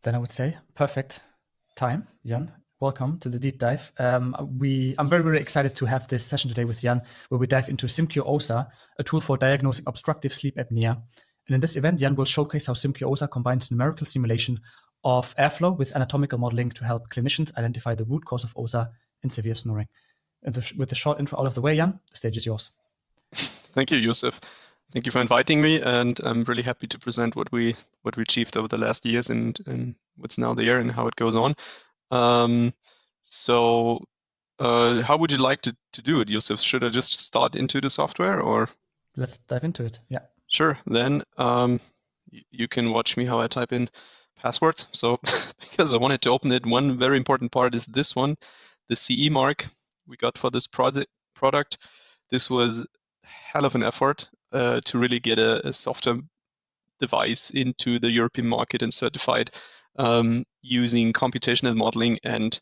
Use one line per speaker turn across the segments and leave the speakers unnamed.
Then I would say perfect time, Jan. Welcome to the deep dive. I'm very, very excited to have this session today with Jan, where we dive into SimQ OSA, a tool for diagnosing obstructive sleep apnea. And in this event, Jan will showcase how SimQ OSA combines numerical simulation of airflow with anatomical modeling to help clinicians identify the root cause of OSA and severe snoring. And with the short intro out of the way, Jan, the stage is yours.
Thank you, Yusuf. Thank you for inviting me, and I'm really happy to present what we achieved over the last years and what's now there and how it goes on. How would you like to do it, Yusuf? Should I just start into the software, or?
Let's dive into it. Yeah.
Sure. Then you can watch me how I type in passwords. So because I wanted to open it, one very important part is this one, the CE mark we got for this product. This was hell of an effort to really get a software device into the European market and certified using computational modeling and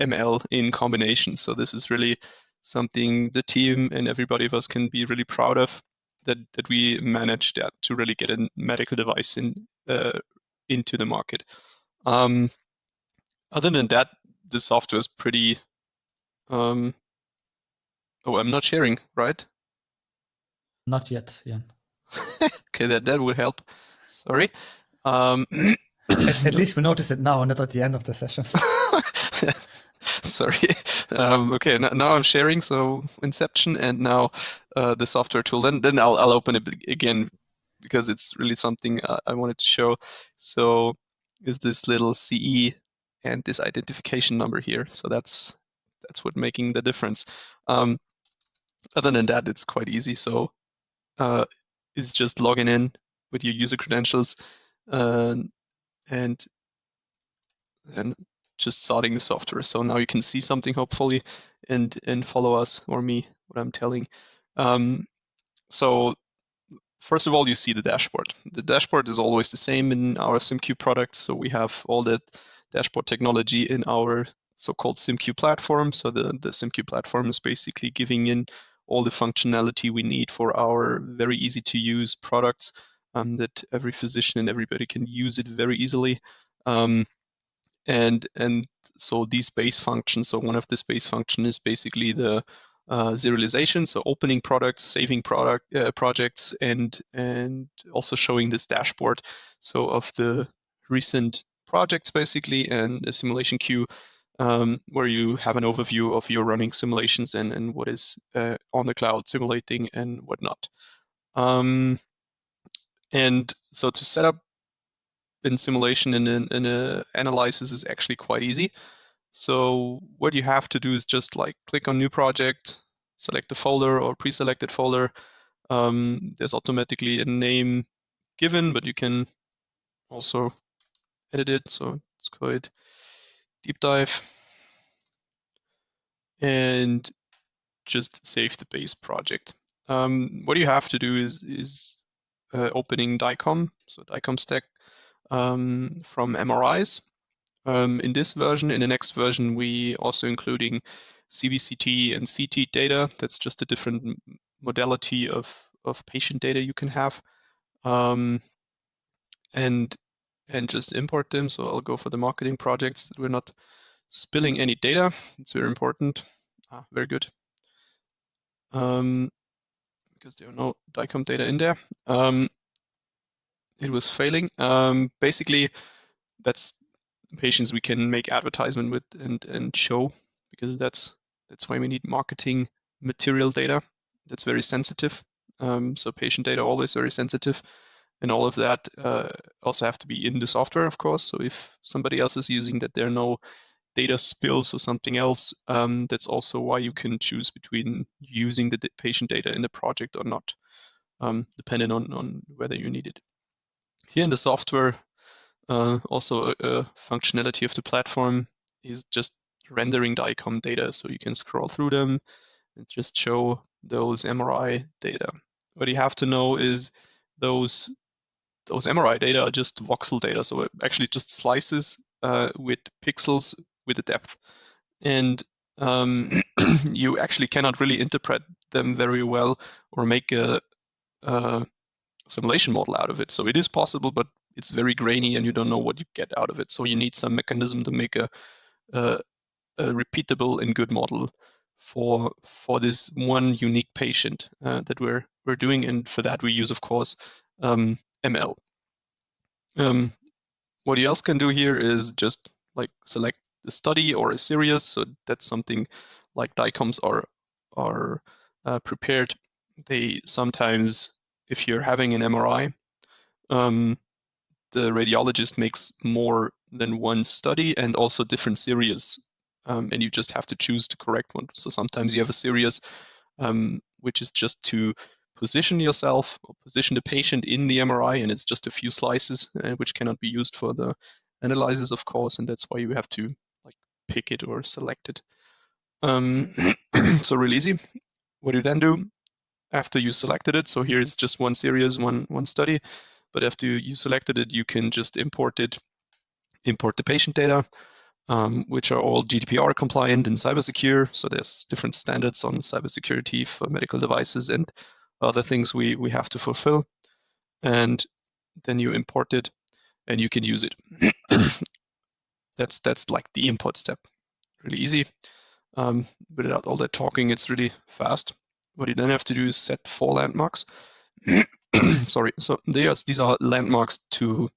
ML in combination. So this is really something the team and everybody of us can be really proud of, that we managed that to really get a medical device into the market. Other than that, the software is pretty. Oh, I'm not sharing, right?
Not yet, Jan.
Okay, that would help. Sorry.
At least we notice it now, not at the end of the session.
Sorry. Okay, now I'm sharing. So Inception, and now the software tool. Then I'll open it again because it's really something I wanted to show. So is this little CE and this identification number here. So that's what making the difference. Other than that, it's quite easy. So it's just logging in with your user credentials and just starting the software. So now you can see something hopefully and follow us or me, what I'm telling. So first of all, you see the dashboard. The dashboard is always the same in our SimQ products. So we have all the dashboard technology in our so-called SimQ platform. So the SimQ platform is basically giving in all the functionality we need for our very easy to use products that every physician and everybody can use it very easily. And so these base functions, so one of the base function is basically the serialization, so opening products, saving projects, and also showing this dashboard, so of the recent projects basically, and a simulation queue where you have an overview of your running simulations and what is on the cloud simulating and whatnot. And so to set up in simulation and analysis is actually quite easy. So what you have to do is just like click on new project, select a folder or pre-selected folder. There's automatically a name given, but you can also edit it. So it's called deep dive, and just save the base project. What you have to do is opening DICOM, so DICOM stack from MRIs. In this version, in the next version, we also including CBCT and CT data. That's just a different modality of patient data you can have, and just import them. So I'll go for the marketing projects. We're not spilling any data. It's very important. Very good. Because there are no DICOM data in there. It was failing. Basically, that's patients we can make advertisement with and show, because that's why we need marketing material data. That's very sensitive. So patient data always very sensitive, and all of that also have to be in the software, of course. So if somebody else is using that, there are no data spills or something else. That's also why you can choose between using the patient data in the project or not, depending on whether you need it. Here in the software, also a functionality of the platform is just rendering DICOM data, so you can scroll through them and just show those MRI data. What you have to know is those MRI data are just voxel data, so it actually just slices with pixels with a depth, and you actually cannot really interpret them very well or make a simulation model out of it. So it is possible, but it's very grainy and you don't know what you get out of it. So you need some mechanism to make a repeatable and good model for this one unique patient that we're doing, and for that we use, of course, ML. What you else can do here is just like select the study or a series. So that's something like DICOMs are prepared. They sometimes, if you're having an MRI, the radiologist makes more than one study and also different series, and you just have to choose the correct one. So sometimes you have a series which is just to position yourself or position the patient in the MRI, and it's just a few slices which cannot be used for the analysis, of course, and that's why you have to like pick it or select it. So really easy. What you then do after you selected it, so here is just one series, one study, but after you selected it, you can just import the patient data, which are all GDPR compliant and cybersecure. So there's different standards on cybersecurity for medical devices and other things we have to fulfill. And then you import it and you can use it. That's like the import step. Really easy. Without all that talking, it's really fast. What you then have to do is set 4 landmarks. Sorry. So these are landmarks to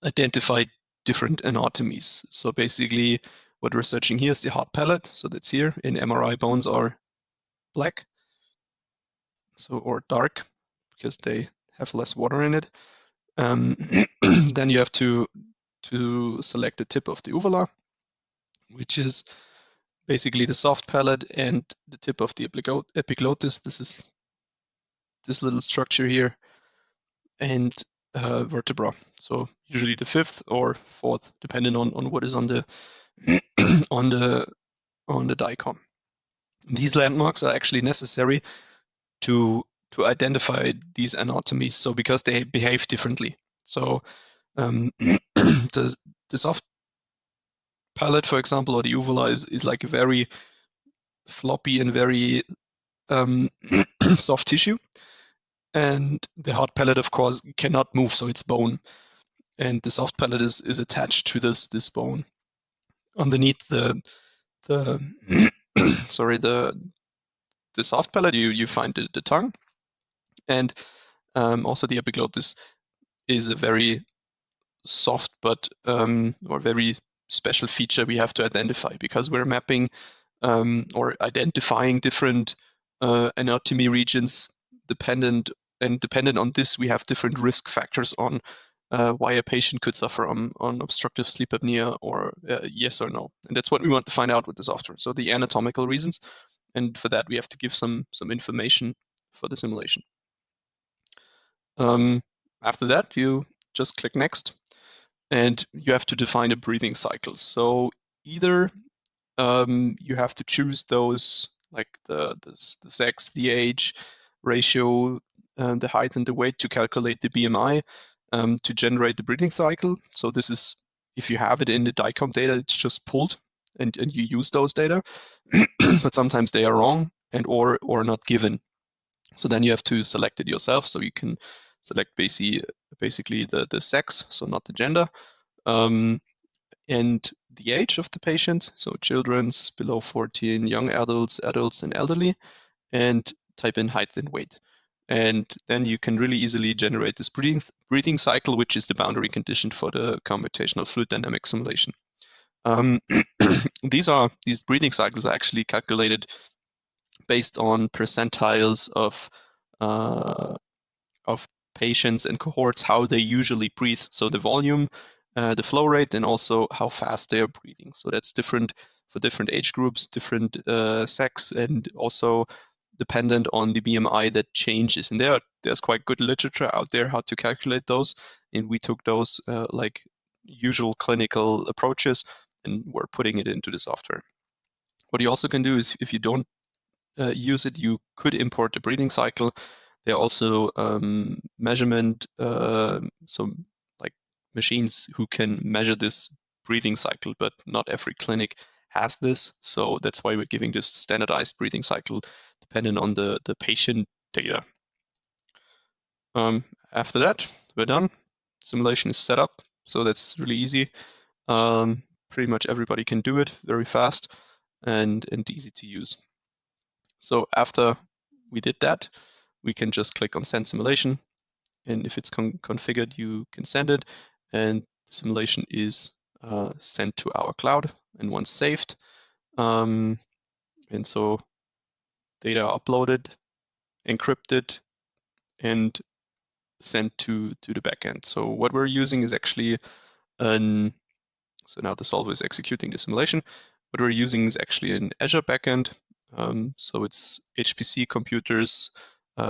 identify different anatomies. So basically, what we're searching here is the hard palate. So that's here. In MRI, bones are black, or dark, because they have less water in it. Then you have to select the tip of the uvula, which is basically the soft palate, and the tip of the epiglottis. This is this little structure here, and vertebra. So usually the 5th or 4th, depending on what is on the on the DICOM. These landmarks are actually necessary to identify these anatomies. So because they behave differently. So the soft palate, for example, or the uvula is like a very floppy and very soft tissue. And the hard palate, of course, cannot move, so it's bone. And the soft palate is attached to this bone. Underneath the sorry, the soft palate, you find the tongue, and also the epiglottis is a very soft but or very special feature we have to identify, because we're mapping or identifying different anatomy regions dependent on this. We have different risk factors on why a patient could suffer on obstructive sleep apnea, or yes or no. And that's what we want to find out with the software. So the anatomical reasons, and for that we have to give some information for the simulation. After that, you just click next, and you have to define a breathing cycle. So either you have to choose those, like the sex, the age ratio, the height and the weight, to calculate the BMI, to generate the breathing cycle. So this is, if you have it in the DICOM data, it's just pulled and you use those data, but sometimes they are wrong and or not given. So then you have to select it yourself. So you can select basically the sex, so not the gender, and the age of the patient, so children's below 14, young adults, and elderly, and type in height and weight. And then you can really easily generate this breathing cycle, which is the boundary condition for the computational fluid dynamic simulation. These breathing cycles are actually calculated based on percentiles of patients and cohorts, how they usually breathe. So the volume, the flow rate, and also how fast they are breathing. So that's different for different age groups, different sex, and also dependent on the BMI that changes. And there's quite good literature out there how to calculate those. And we took those like usual clinical approaches, and we're putting it into the software. What you also can do is, if you don't use it, you could import the breathing cycle. There are also measurement, so like machines who can measure this breathing cycle, but not every clinic has this. So that's why we're giving this standardized breathing cycle dependent on the patient data. After that, we're done. simulation is set up. So that's really easy. Pretty much everybody can do it very fast and easy to use. So after we did that, we can just click on Send Simulation. And if it's configured, you can send it. And the simulation is sent to our cloud. And once saved, and so data uploaded, encrypted, and sent to the backend. So what we're using is actually so now the solver is executing the simulation. What we're using is actually an Azure backend. So it's HPC computers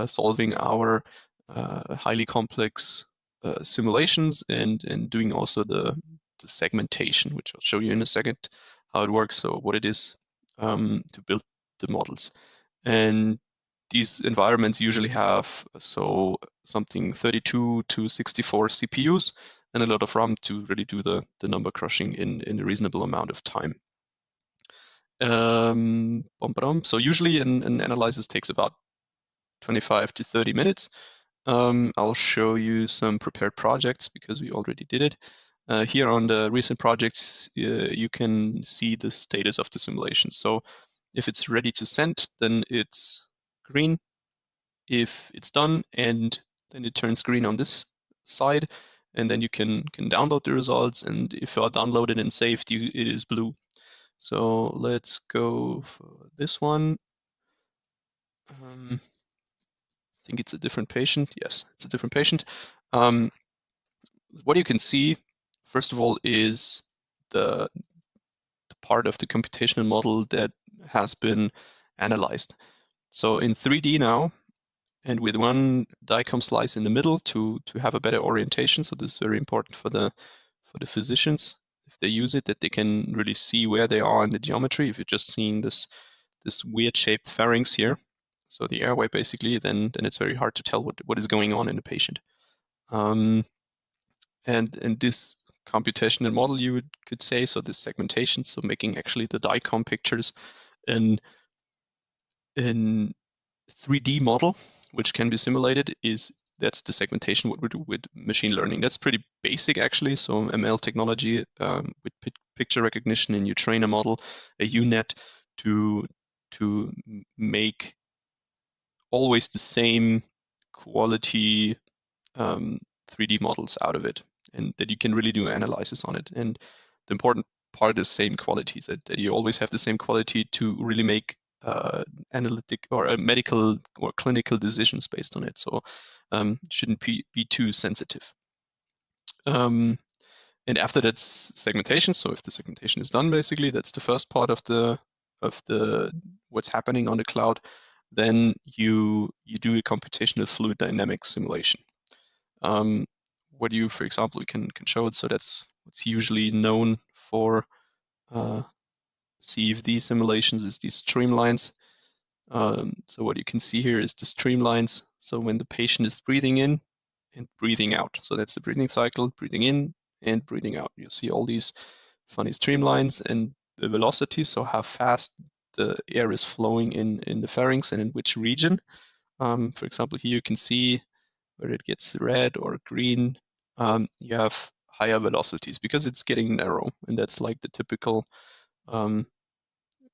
solving our highly complex simulations and doing also the segmentation, which I'll show you in a second how it works, so what it is to build the models. And these environments usually have something 32 to 64 CPUs and a lot of RAM to really do the number crushing in a reasonable amount of time. So usually an analysis takes about 25 to 30 minutes. I'll show you some prepared projects because we already did it. Here on the recent projects, you can see the status of the simulation. So if it's ready to send, then it's green. If it's done, and then it turns green on this side, and then you can download the results, and if you are downloaded and saved, it is blue. So let's go for this one. I think it's a different patient. Yes, it's a different patient. What you can see, first of all, is the part of the computational model that has been analyzed. So in 3D now, and with one DICOM slice in the middle to have a better orientation. So this is very important for the physicians if they use it, that they can really see where they are in the geometry. If you're just seeing this weird shaped pharynx here, so the airway basically, then it's very hard to tell what is going on in the patient. And this computational model, you could say, so this segmentation, so making actually the DICOM pictures in 3D model, which can be simulated, that's the segmentation what we do with machine learning. That's pretty basic actually. So ML technology with picture recognition, and you train a model, a UNet, to make always the same quality 3D models out of it, and that you can really do analysis on it. And the important part is same qualities, that you always have the same quality to really make analytic or medical or clinical decisions based on it. So shouldn't be too sensitive. And after that's segmentation, so if the segmentation is done, basically that's the first part of the what's happening on the cloud. Then you do a computational fluid dynamics simulation. What you, for example, we can show it. So that's what's usually known for CFD simulations, is these streamlines. So what you can see here is the streamlines. So when the patient is breathing in and breathing out, so that's the breathing cycle, breathing in and breathing out. You see all these funny streamlines and the velocity, so how fast the air is flowing in the pharynx and in which region. For example, here you can see where it gets red or green, you have higher velocities because it's getting narrow, and that's like the typical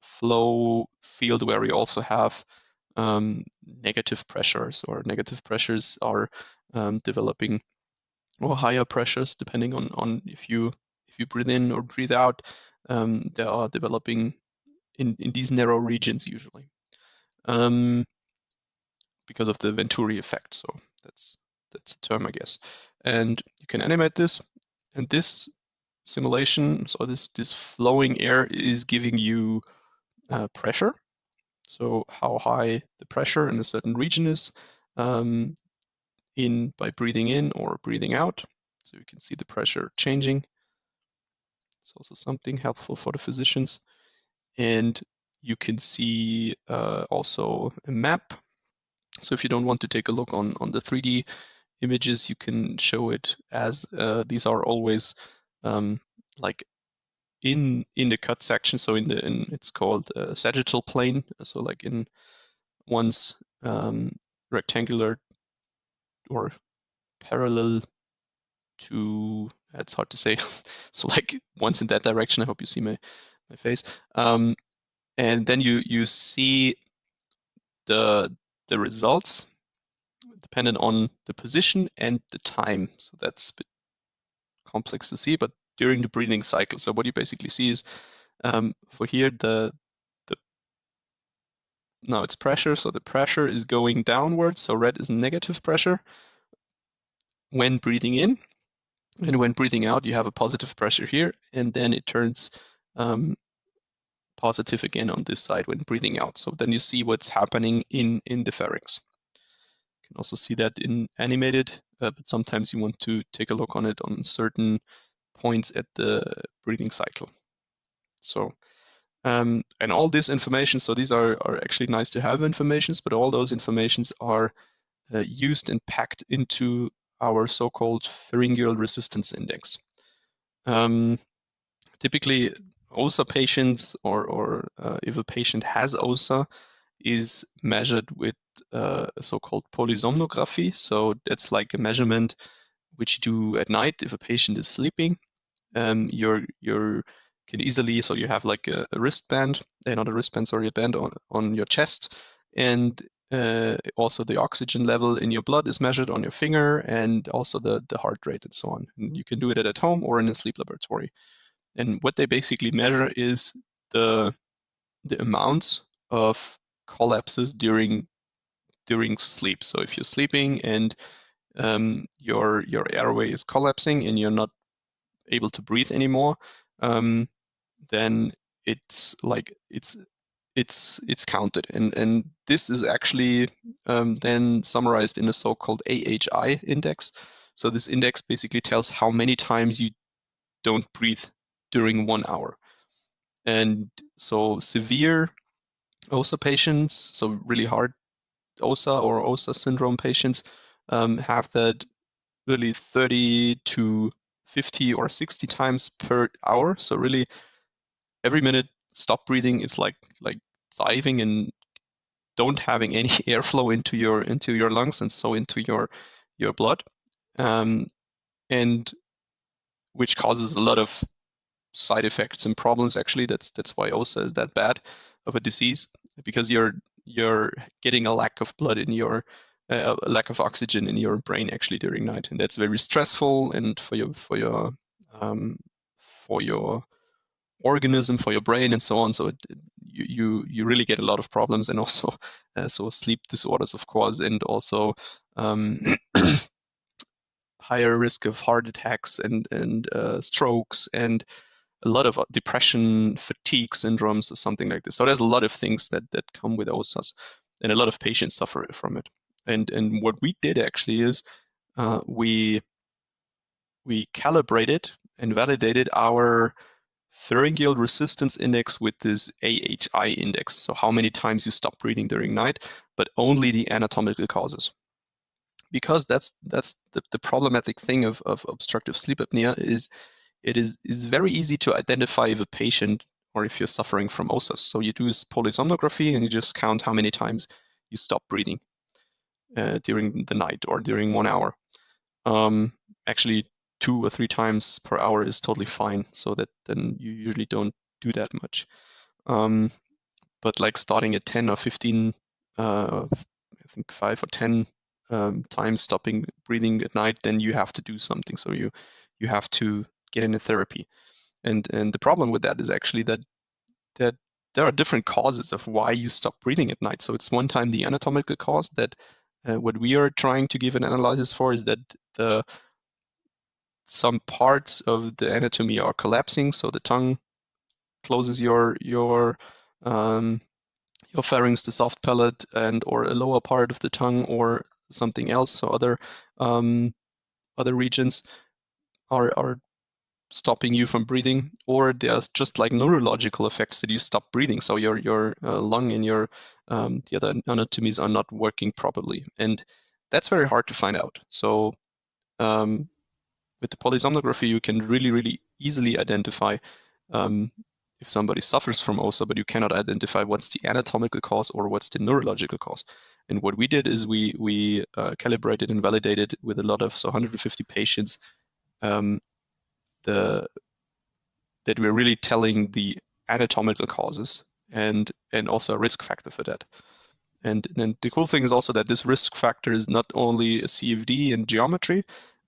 flow field where we also have negative pressures, or negative pressures are developing, or higher pressures depending on if you breathe in or breathe out, they are developing in these narrow regions usually because of the Venturi effect. So that's the term, I guess. And you can animate this, and this simulation, so this flowing air is giving you pressure. So how high the pressure in a certain region is by breathing in or breathing out. So you can see the pressure changing. It's also something helpful for the physicians. And you can see also a map. So if you don't want to take a look on the 3D images, you can show it as these are always like in the cut section. So it's called sagittal plane. So like in one's rectangular or parallel it's hard to say. So like once in that direction. I hope you see my face. And then you see the results dependent on the position and the time. So that's a bit complex to see, but during the breathing cycle. So what you basically see is for here now it's pressure. So the pressure is going downwards. So red is negative pressure when breathing in, and when breathing out, you have a positive pressure here, and then it turns positive again on this side when breathing out. So then you see what's happening in the pharynx. You can also see that in animated, but sometimes you want to take a look on it on certain points at the breathing cycle. So, and all this information, so these are actually nice to have informations, but all those informations are used and packed into our so-called pharyngeal resistance index. Typically, OSA patients, or if a patient has OSA, is measured with a so-called polysomnography. So that's like a measurement which you do at night if a patient is sleeping. You can easily, so you have like a wristband, not a wristband, sorry, a band on your chest, and also the oxygen level in your blood is measured on your finger, and also the heart rate and so on. And you can do it at home or in a sleep laboratory. And what they basically measure is the amount of collapses during sleep. So if you're sleeping and your airway is collapsing and you're not able to breathe anymore, then it's like it's counted, and this is actually then summarized in a so-called AHI index. So this index basically tells how many times you don't breathe during 1 hour. And so severe OSA patients, so really hard OSA or OSA syndrome patients, have that really 30 to 50 or 60 times per hour. So really every minute stop breathing is like diving and don't having any airflow into your lungs and so into your blood, and which causes a lot of side effects and problems. Actually, that's why OSA is that bad of a disease, because you're getting a lack of blood in your a lack of oxygen in your brain actually during night, and that's very stressful, and for your organism, for your brain, and so on. So you really get a lot of problems, and also so sleep disorders, of course, and also higher risk of heart attacks and strokes, and a lot of depression, fatigue syndromes, or something like this. So there's a lot of things that come with OSAS, and a lot of patients suffer from it. And what we did actually is we calibrated and validated our pharyngeal resistance index with this AHI index. So how many times you stop breathing during night, but only the anatomical causes. Because that's the problematic thing of obstructive sleep apnea is it is very easy to identify if a patient or if you're suffering from OSAS. So you do polysomnography and you just count how many times you stop breathing during the night or during 1 hour. Actually, 2 or 3 times per hour is totally fine. So that then you usually don't do that much. But like starting at 10 or 15, I think 5 or 10 times stopping breathing at night, then you have to do something. So you have to get into therapy. And the problem with that is actually that there are different causes of why you stop breathing at night. So it's one time the anatomical cause that what we are trying to give an analysis for is that some parts of the anatomy are collapsing. So the tongue closes your pharynx, the soft palate, and or a lower part of the tongue, or something else. So other regions are stopping you from breathing, or there's just like neurological effects that you stop breathing. So your lung and your the other anatomies are not working properly, and that's very hard to find out. So with the polysomnography, you can really easily identify if somebody suffers from OSA, but you cannot identify what's the anatomical cause or what's the neurological cause. And what we did is we calibrated and validated with a lot of 150 patients that we're really telling the anatomical causes and also a risk factor for that. And the cool thing is also that this risk factor is not only a CFD and geometry,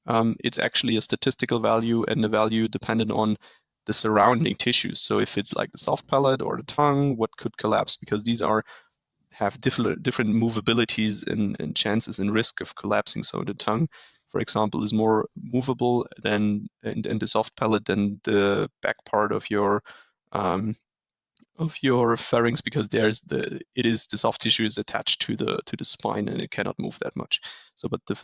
it's actually a statistical value and a value dependent on the surrounding tissues. So if it's like the soft palate or the tongue, what could collapse? Because these have different movabilities and chances and risk of collapsing. So the tongue, for example, is more movable than and the soft palate than the back part of your pharynx, because the soft tissue is attached to the spine and it cannot move that much. So, but the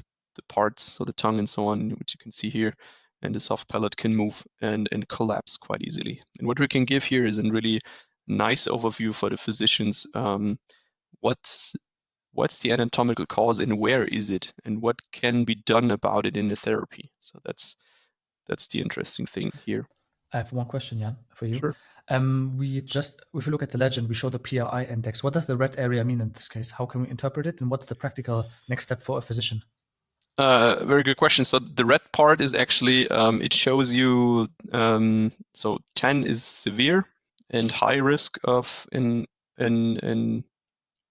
parts, so the tongue and so on, which you can see here, and the soft palate can move and collapse quite easily. And what we can give here is a really nice overview for the physicians. What's the anatomical cause and where is it, and what can be done about it in the therapy? So that's the interesting thing here.
I have one question, Jan, for you.
Sure.
If you look at the legend, we show the PRI index. What does the red area mean in this case? How can we interpret it, and what's the practical next step for a physician?
Very good question. So the red part is actually, it shows you, so 10 is severe and high risk of in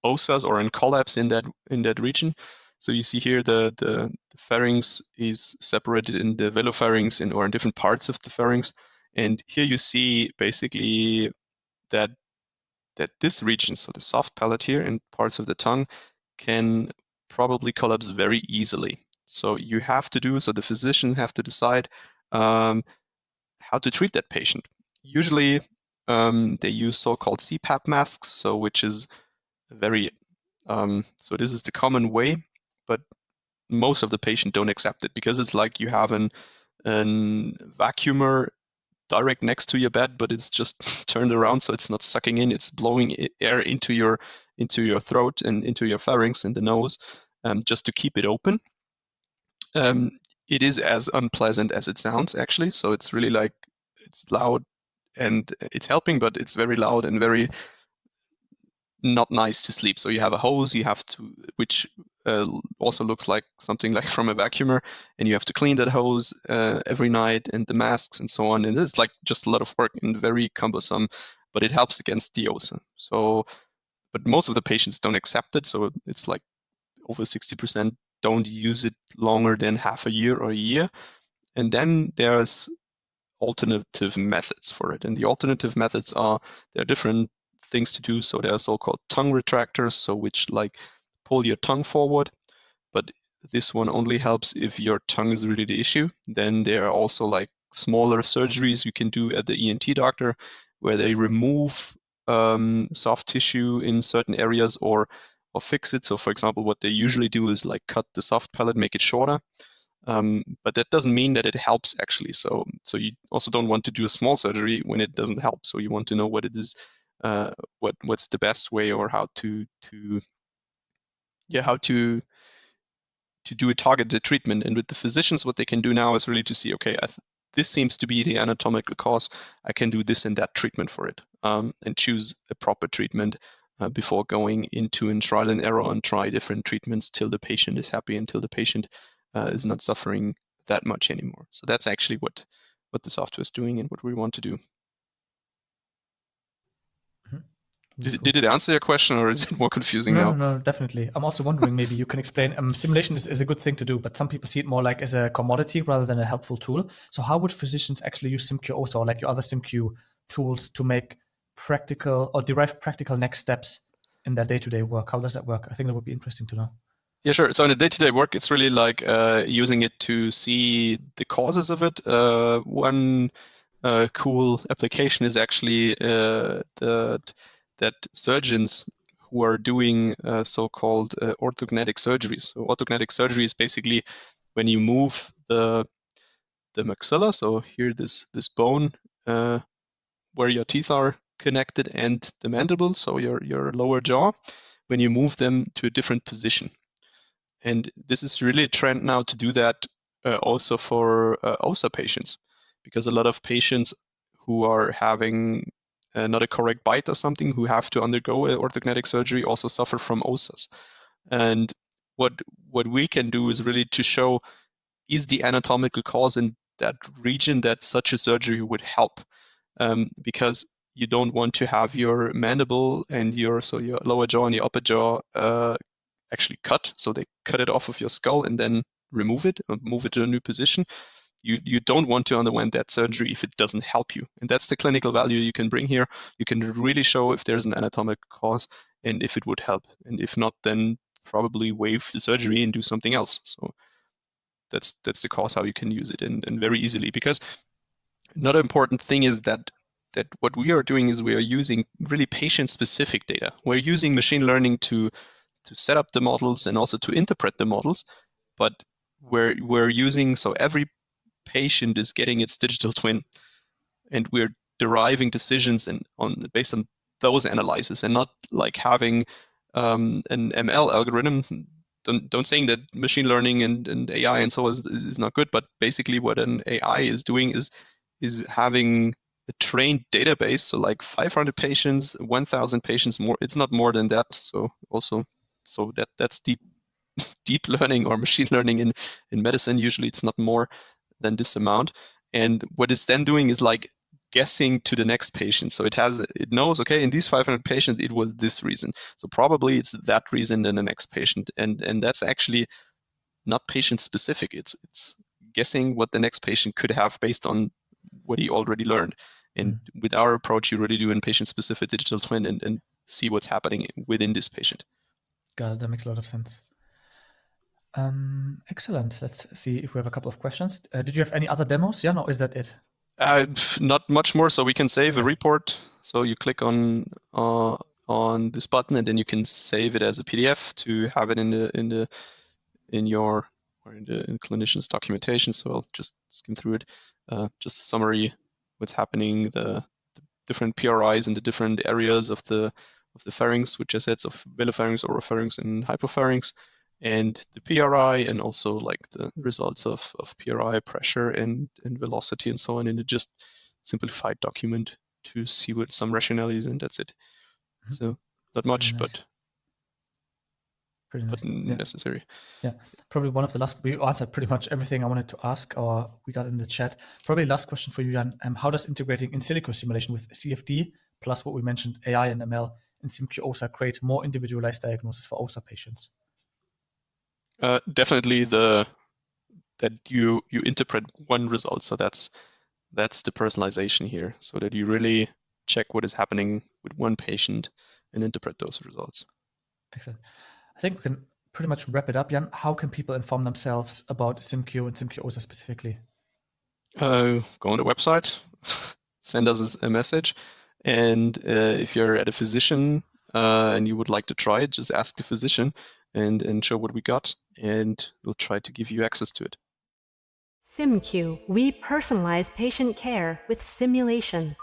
OSAS or in collapse in that region. So you see here the pharynx is separated in the velopharynx or in different parts of the pharynx. And here you see basically that this region, so the soft palate here and parts of the tongue, can probably collapse very easily. So the physicians have to decide how to treat that patient. Usually they use so-called CPAP masks, so which is very, so this is the common way, but most of the patients don't accept it because it's like you have an vacuumer direct next to your bed, but it's just turned around, so it's not sucking in, it's blowing air into your throat and into your pharynx and the nose, just to keep it open. It is as unpleasant as it sounds, actually. So it's really like, it's loud and it's helping, but it's very loud and very not nice to sleep. So you have a hose, which also looks like something like from a vacuumer, and you have to clean that hose every night, and the masks and so on. And it's like just a lot of work and very cumbersome, but it helps against the OSA. So, but most of the patients don't accept it. So it's like over 60% don't use it longer than half a year or a year. And then there's alternative methods for it. And the alternative methods there are different things to do. So there are so-called tongue retractors, so which like pull your tongue forward, but this one only helps if your tongue is really the issue. Then there are also like smaller surgeries you can do at the ENT doctor, where they remove soft tissue in certain areas or fix it. So for example, what they usually do is like cut the soft palate, make it shorter. But that doesn't mean that it helps actually. So you also don't want to do a small surgery when it doesn't help. So you want to know what it is, what's the best way, or how to do a targeted treatment. And with the physicians, what they can do now is really to see, okay, this seems to be the anatomical cause. I can do this and that treatment for it, and choose a proper treatment before going into a trial and error and try different treatments till the patient is happy, until the patient is not suffering that much anymore. So that's actually what the software is doing and what we want to do. Did it answer your question, or is it more confusing now?
No, definitely. I'm also wondering, maybe you can explain, simulation is a good thing to do, but some people see it more like as a commodity rather than a helpful tool. So how would physicians actually use SimQ OSA or like your other SimQ tools to make practical or derive practical next steps in their day-to-day work? How does that work? I think that would be interesting to know.
Yeah, sure. So in the day-to-day work, it's really like using it to see the causes of it. One cool application is actually that surgeons who are doing so-called orthognathic surgeries. So orthognathic surgery is basically when you move the maxilla. So here, this bone where your teeth are connected and the mandible, so your lower jaw, when you move them to a different position. And this is really a trend now to do that also for OSA patients, because a lot of patients who are having not a correct bite or something, who have to undergo orthognathic surgery, also suffer from OSAS. And what we can do is really to show, is the anatomical cause in that region that such a surgery would help, because you don't want to have your mandible and your lower jaw and your upper jaw actually cut. So they cut it off of your skull and then remove it or move it to a new position. You don't want to undergo that surgery if it doesn't help you. And that's the clinical value you can bring here. You can really show if there's an anatomical cause and if it would help. And if not, then probably waive the surgery and do something else. So that's the cause how you can use it, and very easily. Because another important thing is that what we are doing is we are using really patient-specific data. We're using machine learning to set up the models and also to interpret the models, but we're using, so every patient is getting its digital twin, and we're deriving decisions based on those analyses, and not like having an ML algorithm. Don't saying that machine learning and AI and so is not good, but basically what an AI is doing is having a trained database, so like 500 patients, 1,000 patients more. It's not more than that. So that's deep learning or machine learning in medicine. Usually it's not more than this amount. And what it's then doing is like guessing to the next patient. So it knows, okay, in these 500 patients, it was this reason. So probably it's that reason in the next patient. And that's actually not patient specific. It's guessing what the next patient could have based on what he already learned. And with our approach, you really do in patient specific digital twin and see what's happening within this patient.
Got it. That makes a lot of sense. Excellent. Let's see if we have a couple of questions. Did you have any other demos, Jan, or is that it?
Not much more. So we can save a report. So you click on this button, and then you can save it as a PDF to have it in the clinician's documentation. So I'll just skim through it. Just a summary, what's happening, the different PRIs in the different areas of the pharynx, which are sets of velopharynx, oropharynx, and hypopharynx, and the PRI, and also like the results of PRI pressure and velocity and so on in a just simplified document to see what some rationalities, and that's it. So not much,
nice. Pretty nice.
but necessary.
Yeah, probably one of the last. We answered pretty much everything I wanted to ask, or we got in the chat. Probably last question for you, Jan. How does integrating in silico simulation with CFD plus what we mentioned, AI and ML, in SimQ OSA create more individualized diagnosis for OSA patients?
Definitely that you interpret one result. So that's the personalization here, so that you really check what is happening with one patient and interpret those results.
Excellent. I think we can pretty much wrap it up, Jan. How can people inform themselves about SimQ and SimQ OSA specifically?
Go on the website, send us a message, and if you're at a physician and you would like to try it, just ask the physician and show what we got, and we'll try to give you access to it.
SimQ, we personalize patient care with simulation.